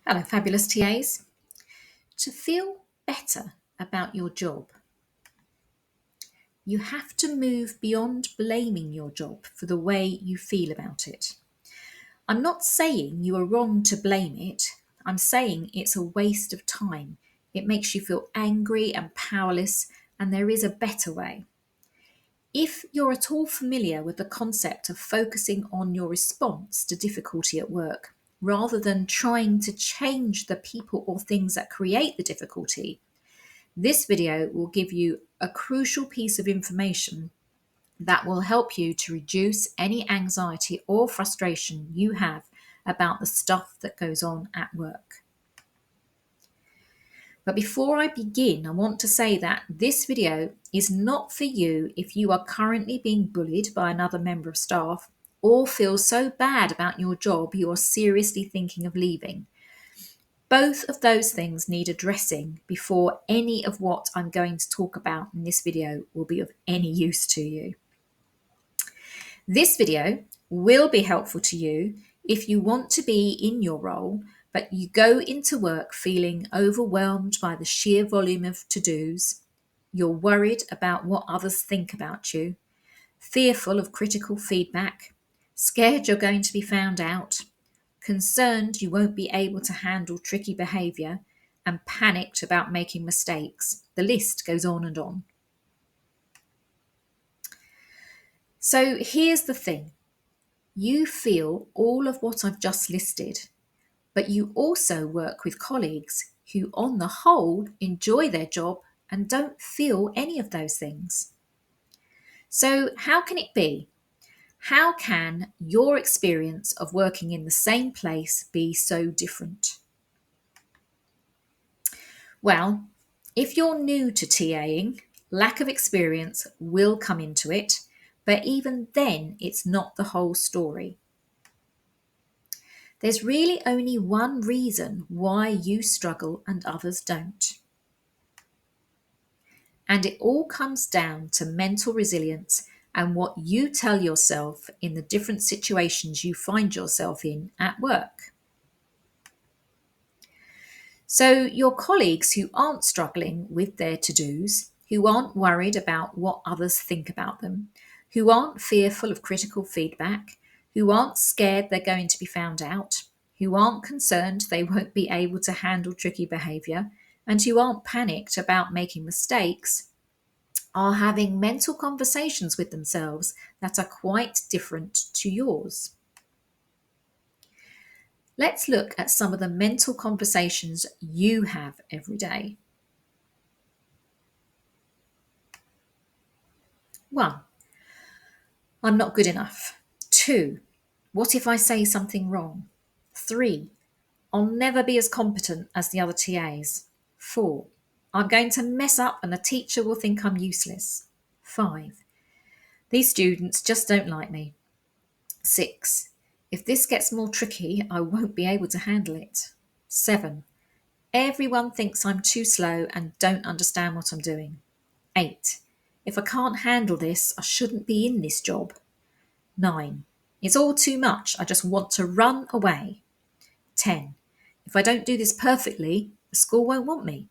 Hello, fabulous TAs. To feel better about your job, you have to move beyond blaming your job for the way you feel about it. I'm not saying you are wrong to blame it, I'm saying it's a waste of time. It makes you feel angry and powerless, and there is a better way. If you're at all familiar with the concept of focusing on your response to difficulty at work, rather than trying to change the people or things that create the difficulty, this video will give you a crucial piece of information that will help you to reduce any anxiety or frustration you have about the stuff that goes on at work. But before I begin, I want to say that this video is not for you if you are currently being bullied by another member of staff or feel so bad about your job you are seriously thinking of leaving. Both of those things need addressing before any of what I'm going to talk about in this video will be of any use to you. This video will be helpful to you if you want to be in your role, but you go into work feeling overwhelmed by the sheer volume of to-dos, you're worried about what others think about you, fearful of critical feedback, scared you're going to be found out, concerned you won't be able to handle tricky behaviour, and panicked about making mistakes. The list goes on and on. So here's the thing. You feel all of what I've just listed, but you also work with colleagues who, on the whole, enjoy their job and don't feel any of those things. So how can it be? How can your experience of working in the same place be so different? Well, if you're new to TAing, lack of experience will come into it, but even then, it's not the whole story. There's really only one reason why you struggle and others don't. And it all comes down to mental resilience and what you tell yourself in the different situations you find yourself in at work. So, your colleagues who aren't struggling with their to-dos, who aren't worried about what others think about them, who aren't fearful of critical feedback, who aren't scared they're going to be found out, who aren't concerned they won't be able to handle tricky behaviour, and who aren't panicked about making mistakes, are having mental conversations with themselves that are quite different to yours. Let's look at some of the mental conversations you have every day. 1. I'm not good enough. 2. What if I say something wrong? 3. I'll never be as competent as the other TAs. 4. I'm going to mess up and the teacher will think I'm useless. 5. These students just don't like me. 6. If this gets more tricky, I won't be able to handle it. 7. Everyone thinks I'm too slow and don't understand what I'm doing. 8. If I can't handle this, I shouldn't be in this job. 9. It's all too much. I just want to run away. 10. If I don't do this perfectly, the school won't want me.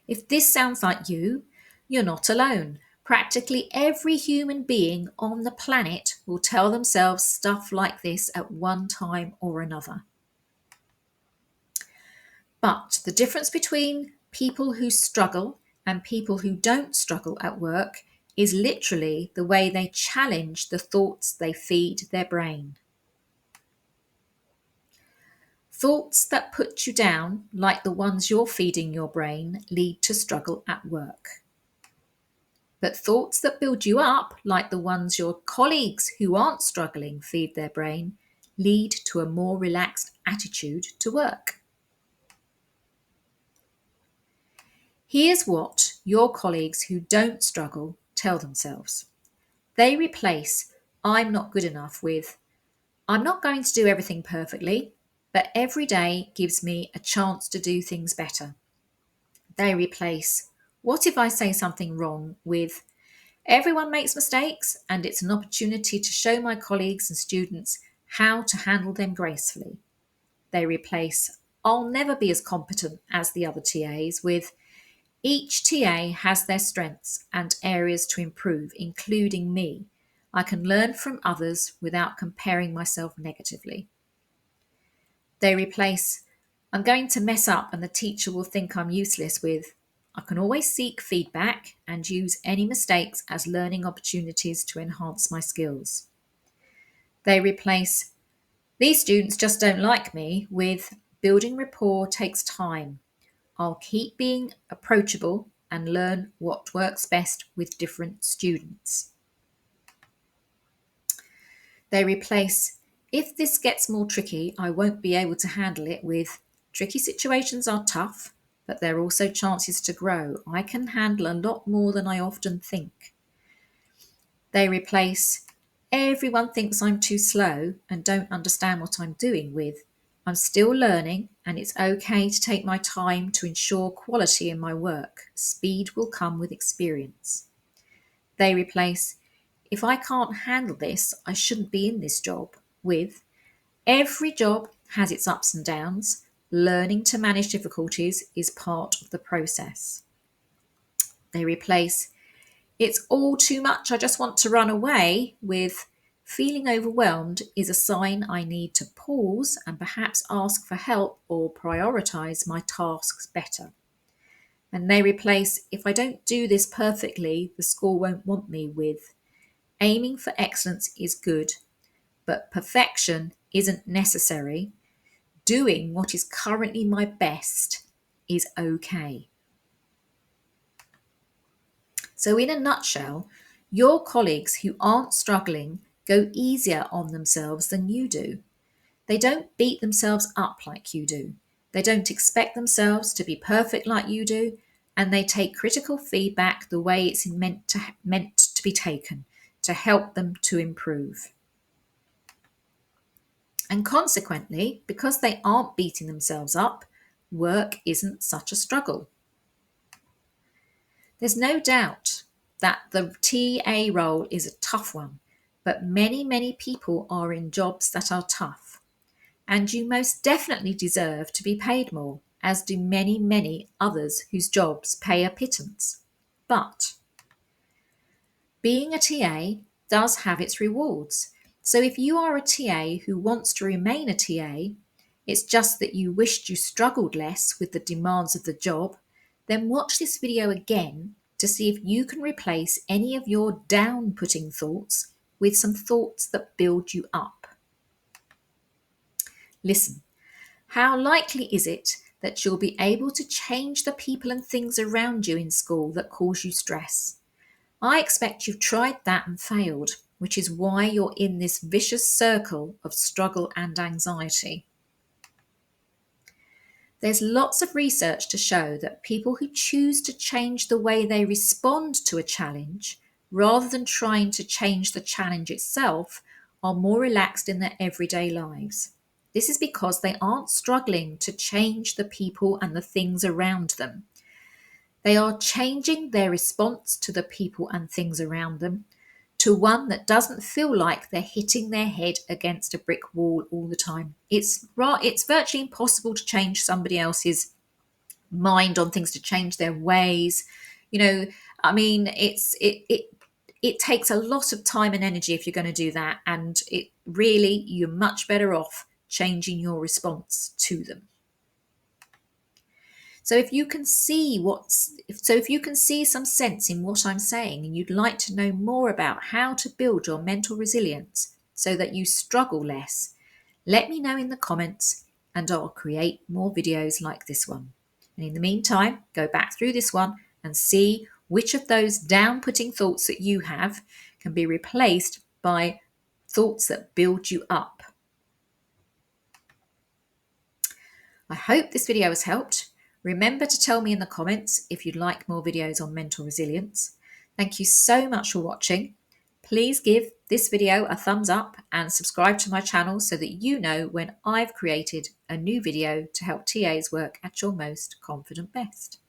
If this sounds like you, you're not alone. Practically every human being on the planet will tell themselves stuff like this at one time or another. But the difference between people who struggle and people who don't struggle at work is literally the way they challenge the thoughts they feed their brain. Thoughts that put you down, like the ones you're feeding your brain, lead to struggle at work. But thoughts that build you up, like the ones your colleagues who aren't struggling feed their brain, lead to a more relaxed attitude to work. Here's what your colleagues who don't struggle tell themselves. They replace "I'm not good enough" with "I'm not going to do everything perfectly, but every day gives me a chance to do things better." They replace "what if I say something wrong" with "everyone makes mistakes and it's an opportunity to show my colleagues and students how to handle them gracefully." They replace I'll never be as competent as the other TAs with each TA has their strengths and areas to improve, including me. I can learn from others without comparing myself negatively. They replace I'm going to mess up and the teacher will think I'm useless with I can always seek feedback and use any mistakes as learning opportunities to enhance my skills. They replace these students just don't like me with building rapport takes time. I'll keep being approachable and learn what works best with different students. They replace if this gets more tricky, I won't be able to handle it with tricky situations are tough, but they're also chances to grow. I can handle a lot more than I often think. They replace everyone thinks I'm too slow and don't understand what I'm doing with I'm still learning and it's okay to take my time to ensure quality in my work. Speed will come with experience. They replace if I can't handle this, I shouldn't be in this job with every job has its ups and downs. Learning to manage difficulties is part of the process. They replace it's all too much, I just want to run away with feeling overwhelmed is a sign I need to pause and perhaps ask for help or prioritise my tasks better. And they replace if I don't do this perfectly, the school won't want me with aiming for excellence is good, but perfection isn't necessary. Doing what is currently my best is okay. So, in a nutshell, your colleagues who aren't struggling go easier on themselves than you do. They don't beat themselves up like you do. They don't expect themselves to be perfect like you do, and they take critical feedback the way it's meant to be taken to help them to improve. And consequently, because they aren't beating themselves up, work isn't such a struggle. There's no doubt that the TA role is a tough one, but many people are in jobs that are tough. And you most definitely deserve to be paid more, as do many others whose jobs pay a pittance. But being a TA does have its rewards. So if you are a TA who wants to remain a TA, it's just that you wished you struggled less with the demands of the job, then watch this video again to see if you can replace any of your down-putting thoughts with some thoughts that build you up. Listen, how likely is it that you'll be able to change the people and things around you in school that cause you stress? I expect you've tried that and failed, which is why you're in this vicious circle of struggle and anxiety. There's lots of research to show that people who choose to change the way they respond to a challenge, rather than trying to change the challenge itself, are more relaxed in their everyday lives. This is because they aren't struggling to change the people and the things around them. They are changing their response to the people and things around them to one that doesn't feel like they're hitting their head against a brick wall all the time. It's virtually impossible to change somebody else's mind on things, to change their ways. It takes a lot of time and energy if you're going to do that, and you're much better off changing your response to them. So if you can see some sense in what I'm saying and you'd like to know more about how to build your mental resilience so that you struggle less, let me know in the comments and I'll create more videos like this one. And in the meantime, go back through this one and see which of those down-putting thoughts that you have can be replaced by thoughts that build you up. I hope this video has helped. Remember to tell me in the comments if you'd like more videos on mental resilience. Thank you so much for watching. Please give this video a thumbs up and subscribe to my channel so that you know when I've created a new video to help TAs work at your most confident best.